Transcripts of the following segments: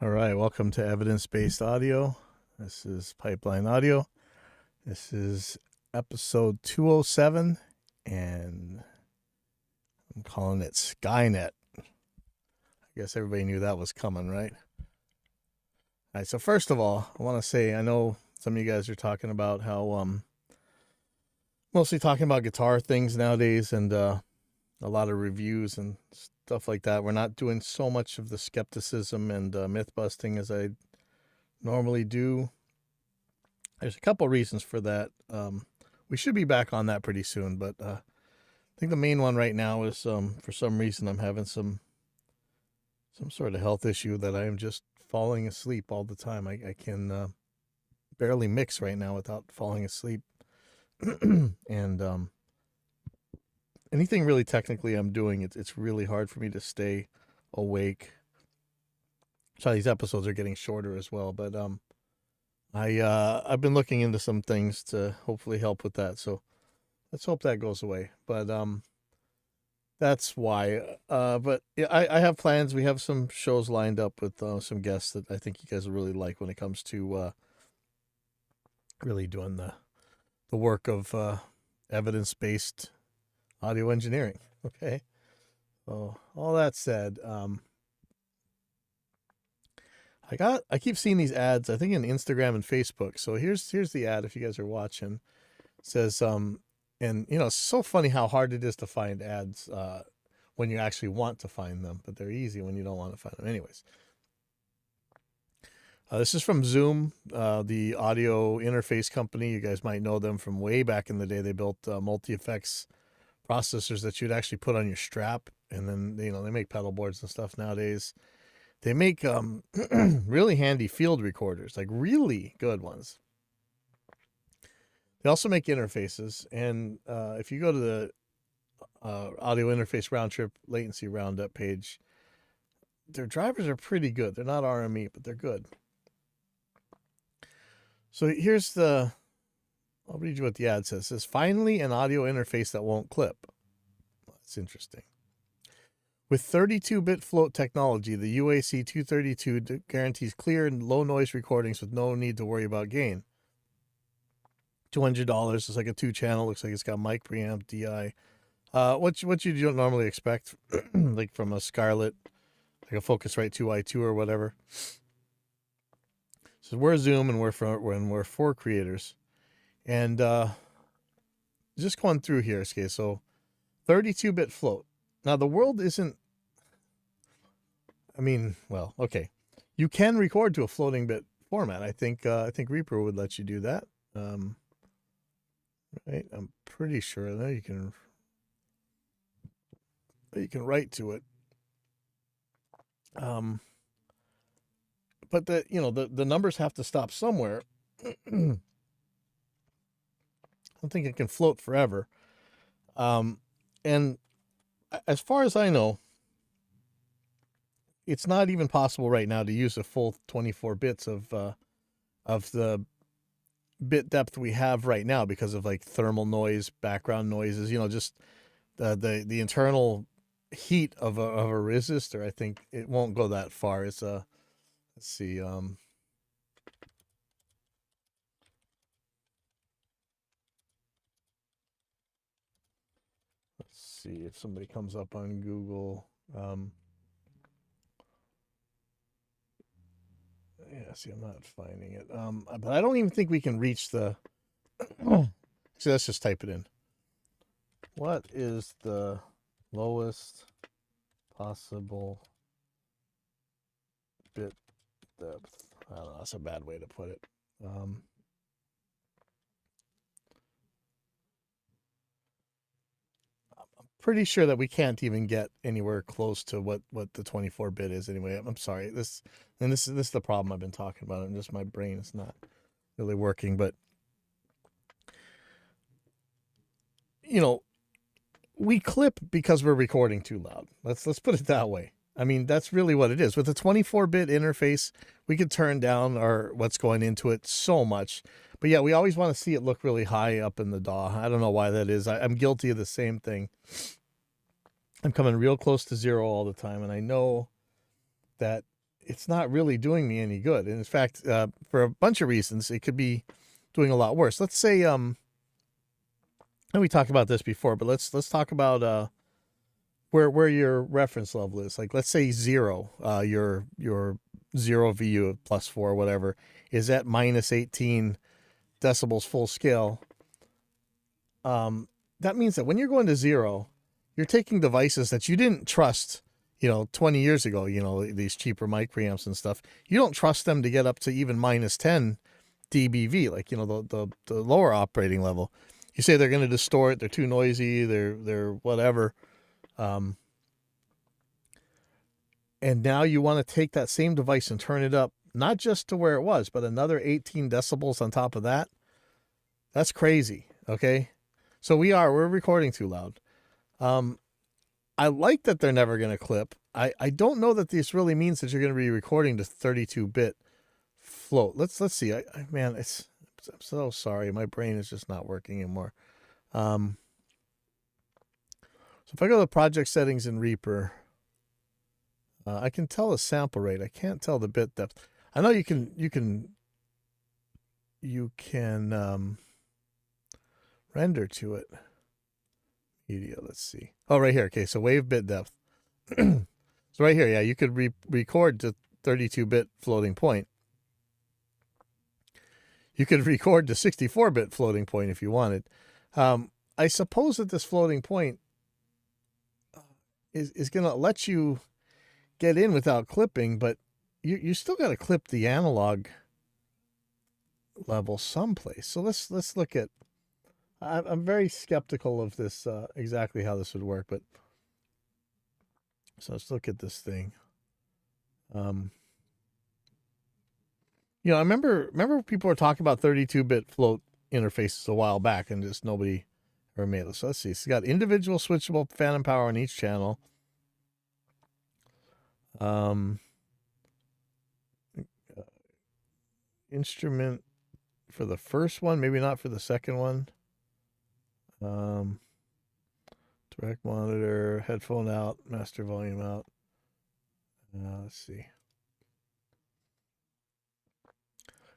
All right, welcome to Evidence-Based Audio. This is Pipeline Audio. This is episode 207, and I'm calling it Skynet. I guess everybody knew that was coming, right? All right, so first of all, I want to say I know some of you guys are talking about how mostly talking about guitar things nowadays and a lot of reviews and stuff like that. We're not doing so much of the skepticism and myth busting as I normally do. There's a couple reasons for that. We should be back on that pretty soon, but I think the main one right now is for some reason I'm having some sort of health issue that I am just falling asleep all the time. I can barely mix right now without falling asleep. And anything really technically I'm doing, it's really hard for me to stay awake. So these episodes are getting shorter as well, but I've been looking into some things to hopefully help with that. So let's hope that goes away. But that's why. But yeah, I have plans. We have some shows lined up with some guests that I think you guys will really like when it comes to really doing the work of evidence based audio engineering. Okay. So all that said, I keep seeing these ads, I think in Instagram and Facebook. So here's the ad if you guys are watching. It says and you know, it's so funny how hard it is to find ads when you actually want to find them, but they're easy when you don't want to find them. Anyways, this is from Zoom, the audio interface company. You guys might know them from way back in the day. They built multi-effects processors that you'd actually put on your strap, and then they make pedal boards and stuff nowadays. They make really handy field recorders, like really good ones. They also make interfaces, and if you go to the audio interface round trip latency roundup page, their drivers are pretty good. They're not RME, but they're good. So here's I'll read you what the ad says. It says, finally an audio interface that won't clip. That's interesting. With 32-bit float technology, the UAC 232 guarantees clear and low noise recordings with no need to worry about gain. $200. It's like a 2-channel. Looks like it's got mic, preamp, DI. What you don't normally expect, like from a Scarlett, like a Focusrite 2i2 or whatever. So we're Zoom and we're for creators, and just going through here. Okay, so 32-bit float. Now the world isn't. I mean, well, okay, you can record to a floating bit format. I think Reaper would let you do that. Right, I'm pretty sure that you can write to it. But the numbers have to stop somewhere. I don't think it can float forever. And as far as I know, it's not even possible right now to use a full 24 bits of the bit depth we have right now because of like thermal noise, background noises, just the internal heat of a resistor. I think it won't go that far. It's let's see, let's see if somebody comes up on Google. Yeah, see, I'm not finding it. But I don't even think we can reach the. So let's just type it in. What is the lowest possible bit depth? I don't know. That's a bad way to put it. I'm pretty sure that we can't even get anywhere close to what the 24 bit is anyway. I'm sorry. This is the problem I've been talking about, and just my brain is not really working. But we clip because we're recording too loud. Let's put it that way. I mean, that's really what it is. With a 24-bit interface, we can turn down what's going into it so much. But yeah, we always want to see it look really high up in the DAW. I don't know why that is. I'm guilty of the same thing. I'm coming real close to zero all the time, and I know that it's not really doing me any good. And in fact, for a bunch of reasons, it could be doing a lot worse. Let's say, and we talked about this before, but let's talk about where your reference level is. Like, let's say 0, your 0 VU of +4, whatever, is at -18 decibels full scale. That means that when you're going to 0, you're taking devices that you didn't trust, 20 years ago, these cheaper mic preamps and stuff. You don't trust them to get up to even -10 dBV, like, the lower operating level. You say they're going to distort, they're too noisy, they're whatever. And now you want to take that same device and turn it up, not just to where it was, but another 18 decibels on top of that. That's crazy. Okay. So we're recording too loud. I like that they're never going to clip. I don't know that this really means that you're going to be recording to 32-bit float. Let's see. I'm so sorry. My brain is just not working anymore. So if I go to project settings in Reaper, I can tell the sample rate. I can't tell the bit depth. I know you can render to it. Media, let's see. Oh, right here. Okay, so wave bit depth. So right here, yeah, you could record to 32-bit floating point. You could record to 64-bit floating point if you wanted. I suppose that this floating point is going to let you get in without clipping, but you still got to clip the analog level someplace. So let's look at. I'm very skeptical of this, exactly how this would work, but so let's look at this thing. I remember people were talking about 32-bit float interfaces a while back, and just nobody ever made it. So let's see. It's got individual switchable phantom power on each channel. Instrument for the first one, maybe not for the second one. Direct monitor, headphone out, master volume out. Let's see.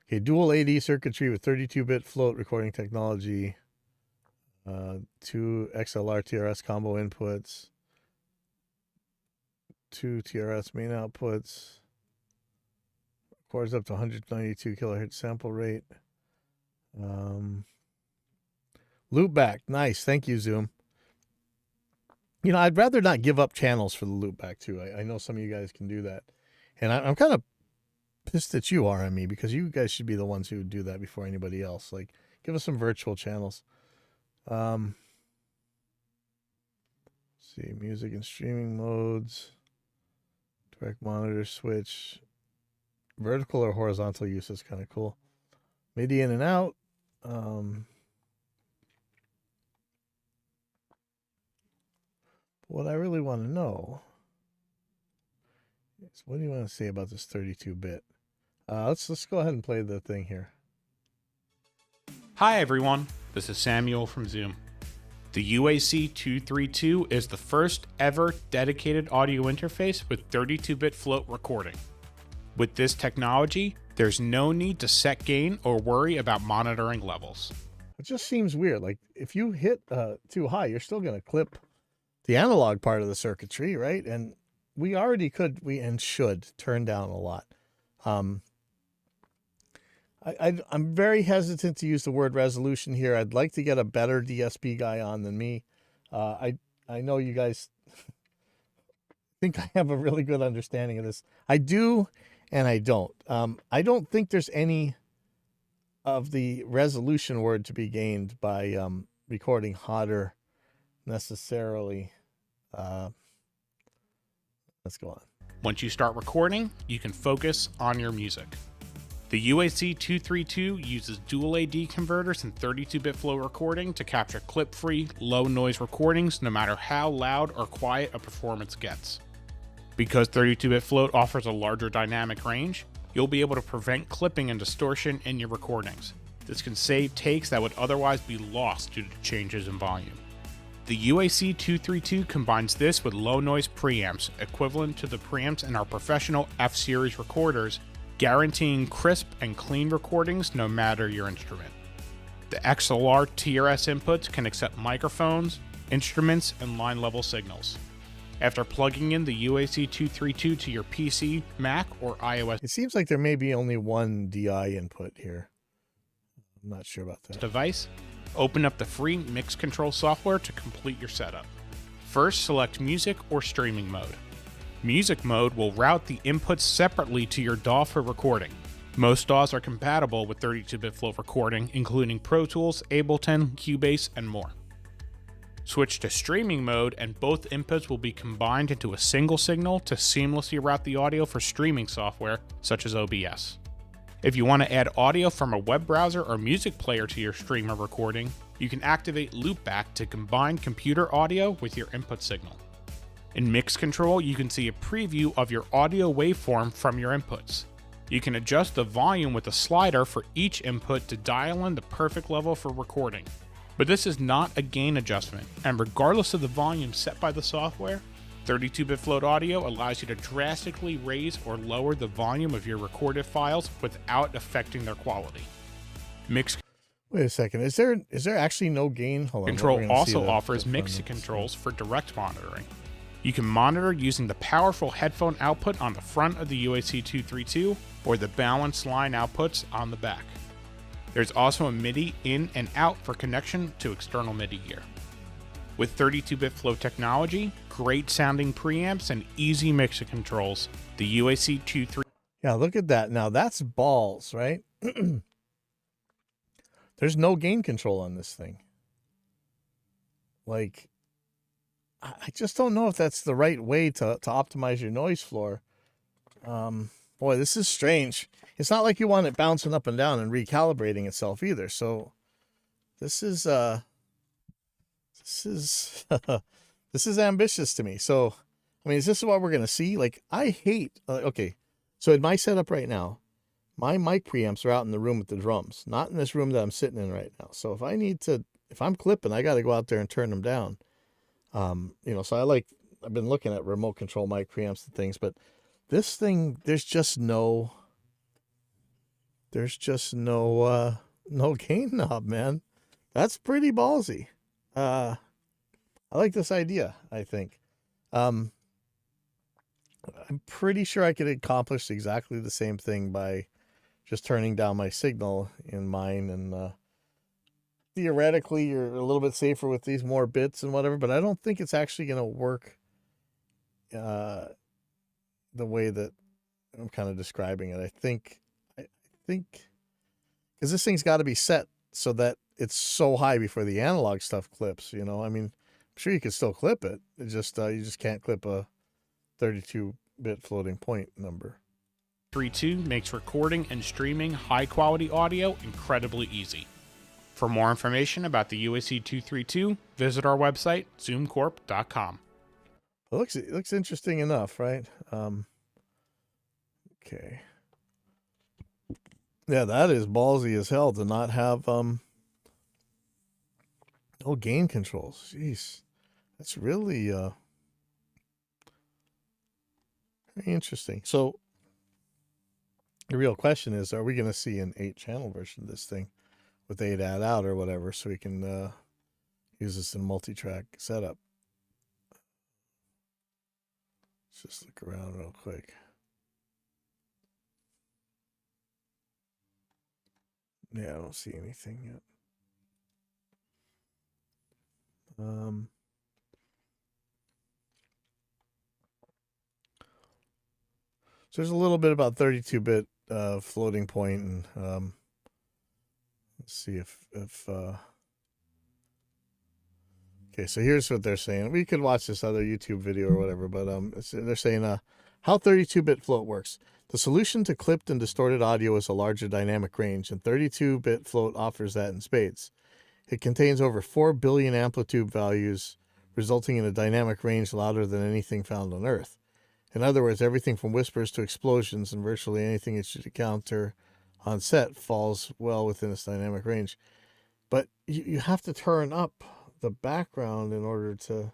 Okay, dual AD circuitry with 32-bit float recording technology. 2 XLR TRS combo inputs. 2 TRS main outputs. Records up to 192 kilohertz sample rate. Loop back. Nice. Thank you, Zoom. I'd rather not give up channels for the loop back too. I know some of you guys can do that. And I'm kind of pissed that you are on me, because you guys should be the ones who would do that before anybody else. Like, give us some virtual channels. See, music and streaming modes. Direct monitor switch. Vertical or horizontal use is kind of cool. MIDI in and out. What I really want to know is, what do you want to say about this 32-bit? Let's go ahead and play the thing here. Hi everyone, this is Samuel from Zoom. The UAC 232 is the first ever dedicated audio interface with 32-bit float recording. With this technology, there's no need to set gain or worry about monitoring levels. It just seems weird. Like, if you hit too high, you're still going to clip the analog part of the circuitry, right? And we already could, and should turn down a lot. I'm very hesitant to use the word resolution here. I'd like to get a better DSP guy on than me. I know you guys think I have a really good understanding of this. I do, and I don't. I don't think there's any of the resolution word to be gained by recording hotter necessarily. Let's go on. Once you start recording, you can focus on your music. The UAC 232 uses dual AD converters and 32-bit flow recording to capture clip-free, low-noise recordings no matter how loud or quiet a performance gets. Because 32-bit float offers a larger dynamic range, you'll be able to prevent clipping and distortion in your recordings. This can save takes that would otherwise be lost due to changes in volume. The UAC 232 combines this with low noise preamps, equivalent to the preamps in our professional F-Series recorders, guaranteeing crisp and clean recordings no matter your instrument. The XLR TRS inputs can accept microphones, instruments, and line level signals. After plugging in the UAC 232 to your PC, Mac, or iOS It seems like there may be only one DI input here. I'm not sure about that. device, open up the free mix control software to complete your setup. First, select music or streaming mode. Music mode will route the inputs separately to your DAW for recording. Most DAWs are compatible with 32-bit float recording, including Pro Tools, Ableton, Cubase, and more. Switch to streaming mode and both inputs will be combined into a single signal to seamlessly route the audio for streaming software such as OBS. If you want to add audio from a web browser or music player to your stream or recording, you can activate Loopback to combine computer audio with your input signal. In Mix Control, you can see a preview of your audio waveform from your inputs. You can adjust the volume with a slider for each input to dial in the perfect level for recording. But this is not a gain adjustment, and regardless of the volume set by the software, 32-bit float audio allows you to drastically raise or lower the volume of your recorded files without affecting their quality. Mix Wait a second. Is there actually no gain? Hold on. Control also offers mix controls for direct monitoring. You can monitor using the powerful headphone output on the front of the UAC 232 or the balance line outputs on the back. There's also a MIDI in and out for connection to external MIDI gear. With 32-bit float technology, great sounding preamps, and easy mixer controls, the UAC 232 Yeah, look at that. Now that's balls, right? There's no gain control on this thing. Like, I just don't know if that's the right way to optimize your noise floor. Boy, this is strange. It's not like you want it bouncing up and down and recalibrating itself either. So this is this is ambitious to me. So, I mean, is this what we're going to see? Like, I hate, okay. So in my setup right now, my mic preamps are out in the room with the drums, not in this room that I'm sitting in right now. So if I'm clipping, I got to go out there and turn them down. So I've been looking at remote control mic preamps and things, but this thing, there's just no gain knob, man. That's pretty ballsy. I like this idea, I think. I'm pretty sure I could accomplish exactly the same thing by just turning down my signal in mine, and theoretically you're a little bit safer with these more bits and whatever, but I don't think it's actually going to work the way that I'm kind of describing it. I think because this thing's got to be set so that it's so high before the analog stuff clips, I mean, I'm sure you can still clip it. It just you just can't clip a 32-bit floating point number. 32 makes recording and streaming high-quality audio incredibly easy. For more information about the UAC 232, visit our website, zoomcorp.com. It looks interesting enough, right? Okay. Yeah, that is ballsy as hell to not have no gain controls. Jeez. That's really very interesting. So the real question is, are we going to see an 8-channel version of this thing with 8 add out or whatever, so we can use this in multi-track setup? Let's just look around real quick. Yeah, I don't see anything yet. So there's a little bit about 32-bit floating point, and let's see if okay, so here's what they're saying. We could watch this other YouTube video or whatever, but they're saying how 32-bit float works. The solution to clipped and distorted audio is a larger dynamic range, and 32-bit float offers that in spades. It contains over 4 billion amplitude values, resulting in a dynamic range louder than anything found on Earth. In other words, everything from whispers to explosions and virtually anything that you encounter on set falls well within its dynamic range. But you have to turn up the background in order to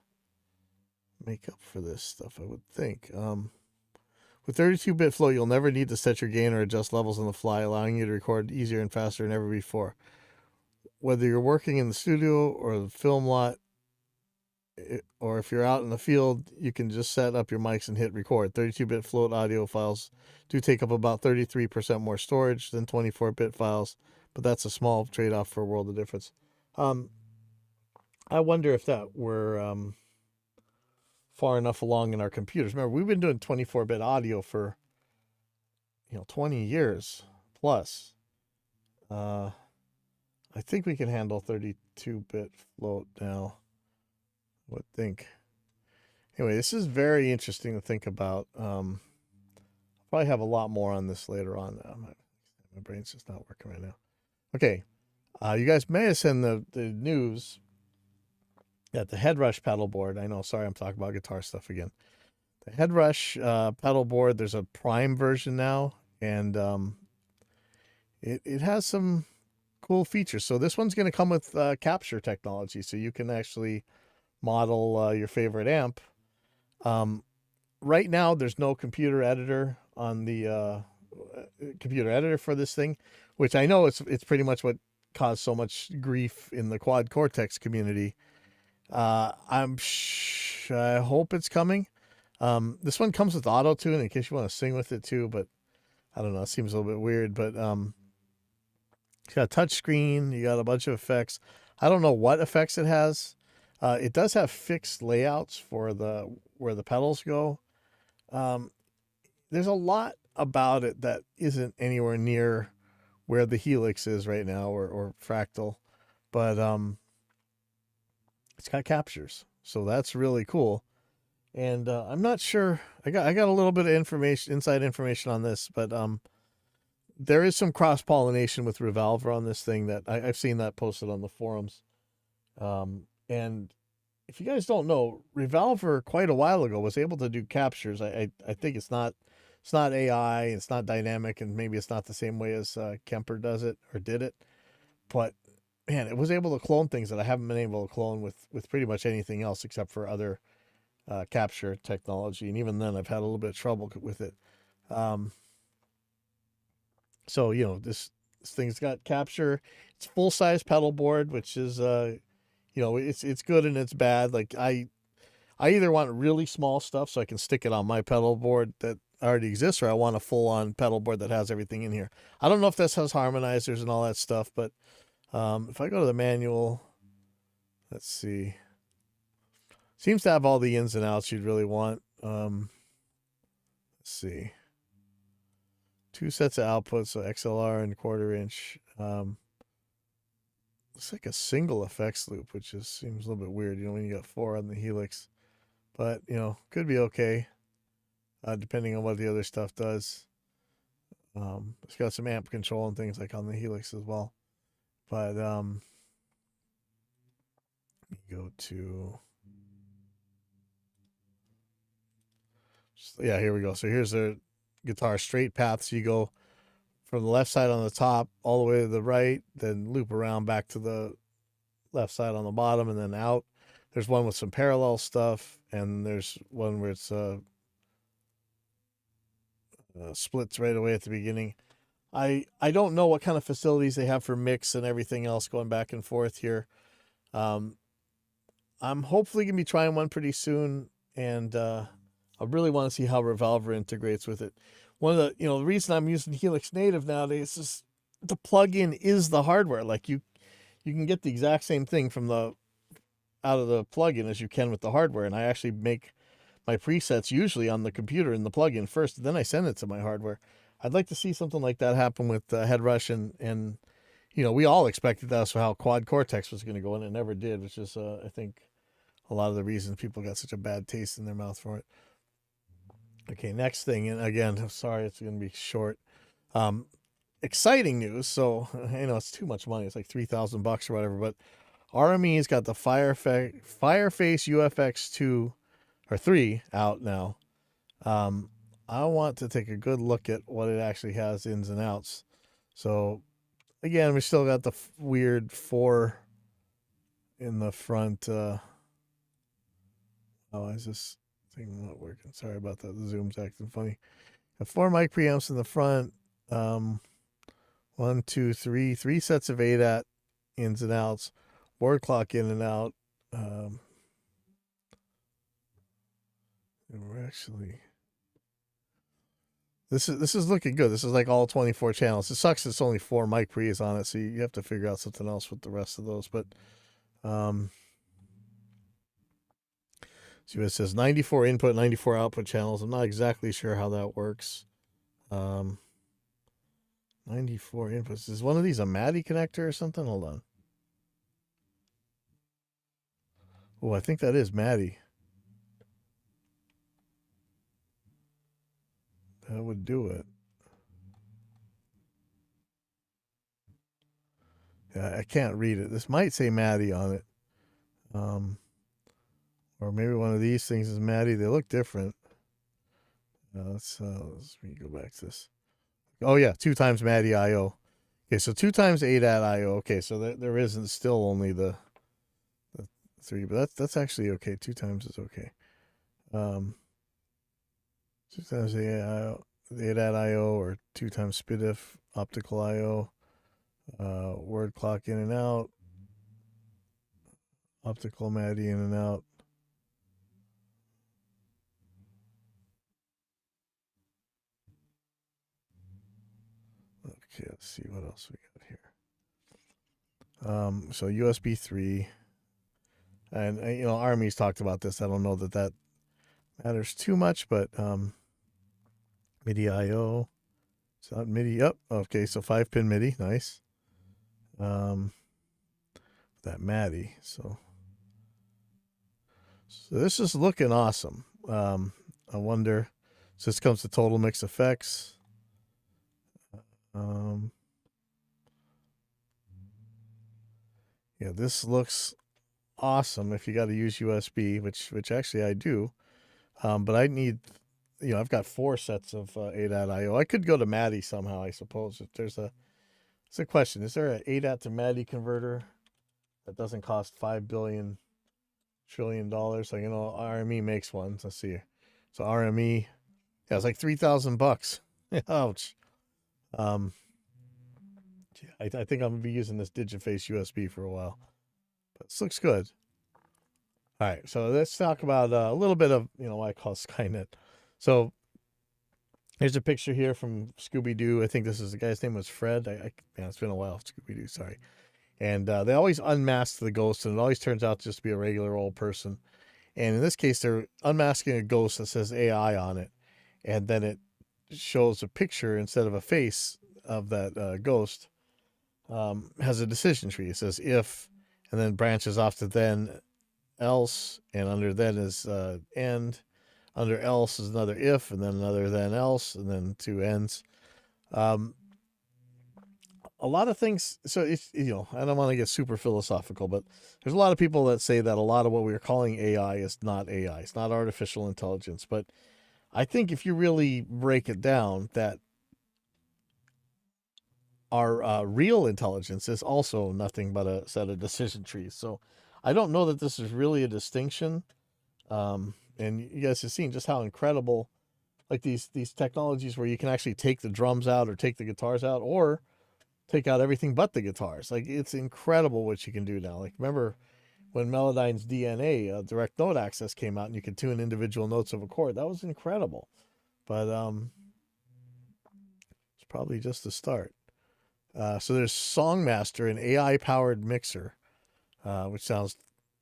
make up for this stuff, I would think. With 32-bit flow, you'll never need to set your gain or adjust levels on the fly, allowing you to record easier and faster than ever before. Whether you're working in the studio or the film lot, or if you're out in the field, you can just set up your mics and hit record. 32-bit float audio files do take up about 33% more storage than 24-bit files, but that's a small trade-off for a world of difference. I wonder if that were far enough along in our computers. Remember, we've been doing 24-bit audio for 20 years plus. I think we can handle 32-bit float now. I would think. Anyway, this is very interesting to think about. I'll probably have a lot more on this later on. My brain's just not working right now. Okay. You guys may have seen the news that the Headrush pedal board, I know, sorry, I'm talking about guitar stuff again. The Headrush pedal board, there's a Prime version now, and it has some cool features. So this one's going to come with capture technology, so you can actually model your favorite amp. Right now, there's no computer editor on the computer editor for this thing, which I know it's pretty much what caused so much grief in the Quad Cortex community. I hope it's coming. This one comes with auto tune in case you want to sing with it too, but I don't know, it seems a little bit weird, but it's got a touch screen, you got a bunch of effects. I don't know what effects it has. It does have fixed layouts for where the pedals go. There's a lot about it that isn't anywhere near where the Helix is right now or Fractal, but it's got captures, so that's really cool. And I'm not sure. I got a little bit of inside information on this, but there is some cross pollination with Revolver on this thing that I've seen that posted on the forums. And if you guys don't know, Revolver quite a while ago was able to do captures. I think it's not AI, it's not dynamic, and maybe it's not the same way as Kemper does it or did it, but man, it was able to clone things that I haven't been able to clone with pretty much anything else except for other capture technology. And even then, I've had a little bit of trouble with it. So, this thing's got capture. It's full-size pedal board, which is, it's good and it's bad. Like I either want really small stuff so I can stick it on my pedal board that already exists, or I want a full-on pedal board that has everything in here. I don't know if this has harmonizers and all that stuff, but if I go to the manual, let's see. Seems to have all the ins and outs you'd really want. Let's see. 2 sets of outputs, so XLR and 1/4 inch. Looks like a single effects loop, which seems a little bit weird, when you got 4 on the Helix. But, could be okay, depending on what the other stuff does. It's got some amp control and things like on the Helix as well. But let me go to, here we go. So here's the guitar straight path. So you go from the left side on the top all the way to the right, then loop around back to the left side on the bottom, and then out. There's one with some parallel stuff, and there's one where it's splits right away at the beginning. I don't know what kind of facilities they have for mix and everything else going back and forth here. I'm hopefully going to be trying one pretty soon, and I really want to see how Revolver integrates with it. One of the reason I'm using Helix Native nowadays is the plug-in is the hardware. Like you can get the exact same thing from out of the plug-in as you can with the hardware, and I actually make my presets usually on the computer in the plug-in first, and then I send it to my hardware. I'd like to see something like that happen with Headrush, and we all expected that's how Quad Cortex was going to go, and it never did, which is I think a lot of the reasons people got such a bad taste in their mouth for it. Okay, next thing, and again, I'm sorry it's going to be short. Exciting news. So it's too much money. It's like $3,000 or whatever, but RME's got the Fireface UFX 2 or 3 out now. I want to take a good look at what it actually has ins and outs. So again, we still got the weird 4 in the front. Oh, is this thing not working? Sorry about that. The Zoom's acting funny. Got 4 mic preamps in the front. One, two, three sets of ADAT ins and outs. Word clock in and out. And we're actually this is looking good. This is like all 24 channels. It sucks it's only 4 mic pre's on it, so you have to figure out something else with the rest of those. But see what it says, 94 input, 94 output channels. I'm not exactly sure how that works. 94 inputs. Is one of these a MADI connector or something? Hold on. Oh, I think that is MADI. That would do it. Yeah, I can't read it. This might say MADI on it. Or maybe one of these things is MADI. They look different. Let's let me go back to this. Oh yeah, 2 times MADI IO. Okay, so 2 times ADAT IO. Okay, so there isn't still only the 3, but that's actually okay. 2 times is okay. 2 times ADAT IO or 2 times SPDIF optical IO. Word clock in and out. Optical MADI in and out. Okay, let's see what else we got here. So USB 3. And, Army's talked about this. I don't know that matters too much, but MIDI IO. It's not MIDI. Yep. Okay, so 5-pin MIDI. Nice. That MADI. So this is looking awesome. I wonder. So this comes to Total Mix Effects. Yeah, this looks awesome if you got to use USB, which actually I do. But I need, I've got 4 sets of ADAT IO. I could go to MADI somehow, I suppose. If it's a question. Is there an ADAT to MADI converter that doesn't cost $5 billion trillion? Like, RME makes one. Let's see. So RME, yeah, it's like $3,000. Ouch. I think I'm gonna be using this Digiface USB for a while, but this looks good. All right, so let's talk about a little bit of what I call Skynet. So here's a picture here from Scooby Doo. I think this is the guy's name was Fred. It's been a while. Scooby Doo, sorry. And they always unmask the ghost, and it always turns out just to be a regular old person. And in this case, they're unmasking a ghost that says AI on it, and then it shows a picture instead of a face of that ghost. Has a decision tree. It says if, and then branches off to then, else, and under then is end. Under else is another if, and then another then else, and then 2 ends. A lot of things. So it's I don't want to get super philosophical, but there's a lot of people that say that a lot of what we're calling AI is not AI. It's not artificial intelligence. But I think if you really break it down, that our real intelligence is also nothing but a set of decision trees. So I don't know that this is really a distinction. And you guys have seen just how incredible, like these technologies where you can actually take the drums out or take the guitars out or take out everything but the guitars. Like, it's incredible what you can do now. Like, remember when Melodyne's DNA, direct note access, came out and you could tune individual notes of a chord? That was incredible. But it's probably just the start. So there's Songmaster, an AI-powered mixer, which sounds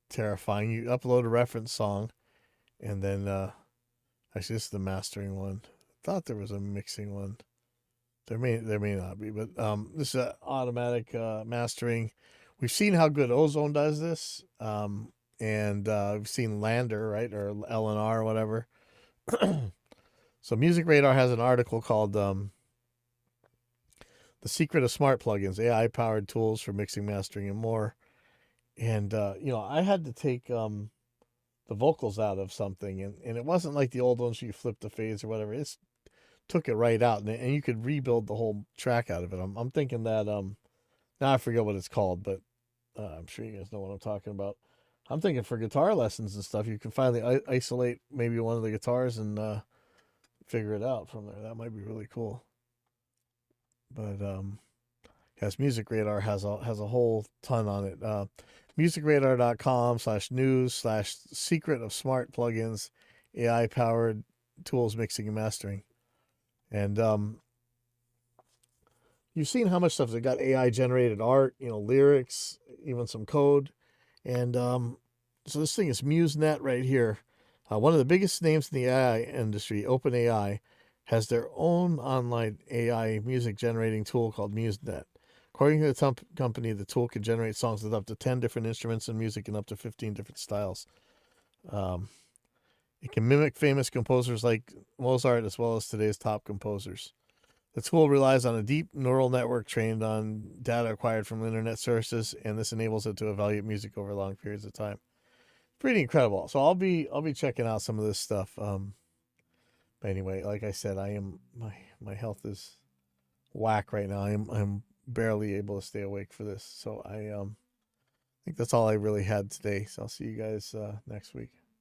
terrifying. You upload a reference song, and then actually this is the mastering one. I thought there was a mixing one. There may not be, but this is automatic mastering. We've seen how good Ozone does this, and we've seen Lander, right, or LNR or whatever. So Music Radar has an article called "The Secret of Smart Plugins: AI-Powered Tools for Mixing, Mastering, and More." And I had to take the vocals out of something, and it wasn't like the old ones where you flip the phase or whatever. It's took it right out, and you could rebuild the whole track out of it. I'm thinking that now I forget what it's called, but I'm sure you guys know what I'm talking about. I'm thinking for guitar lessons and stuff, you can finally isolate maybe one of the guitars and figure it out from there. That might be really cool. But yes, Music Radar has a whole ton on it. musicradar.com/news/secret of smart plugins, AI powered tools, mixing and mastering. And you've seen how much stuff they got AI generated art, lyrics, even some code. And so this thing is MuseNet right here. One of the biggest names in the AI industry, OpenAI, has their own online AI music generating tool called MuseNet. According to the company, the tool can generate songs with up to 10 different instruments and music in up to 15 different styles. It can mimic famous composers like Mozart as well as today's top composers. The tool relies on a deep neural network trained on data acquired from internet sources, and this enables it to evaluate music over long periods of time. Pretty incredible. So I'll be checking out some of this stuff. But anyway, like I said, my health is whack right now. I'm barely able to stay awake for this. So I think that's all I really had today. So I'll see you guys next week.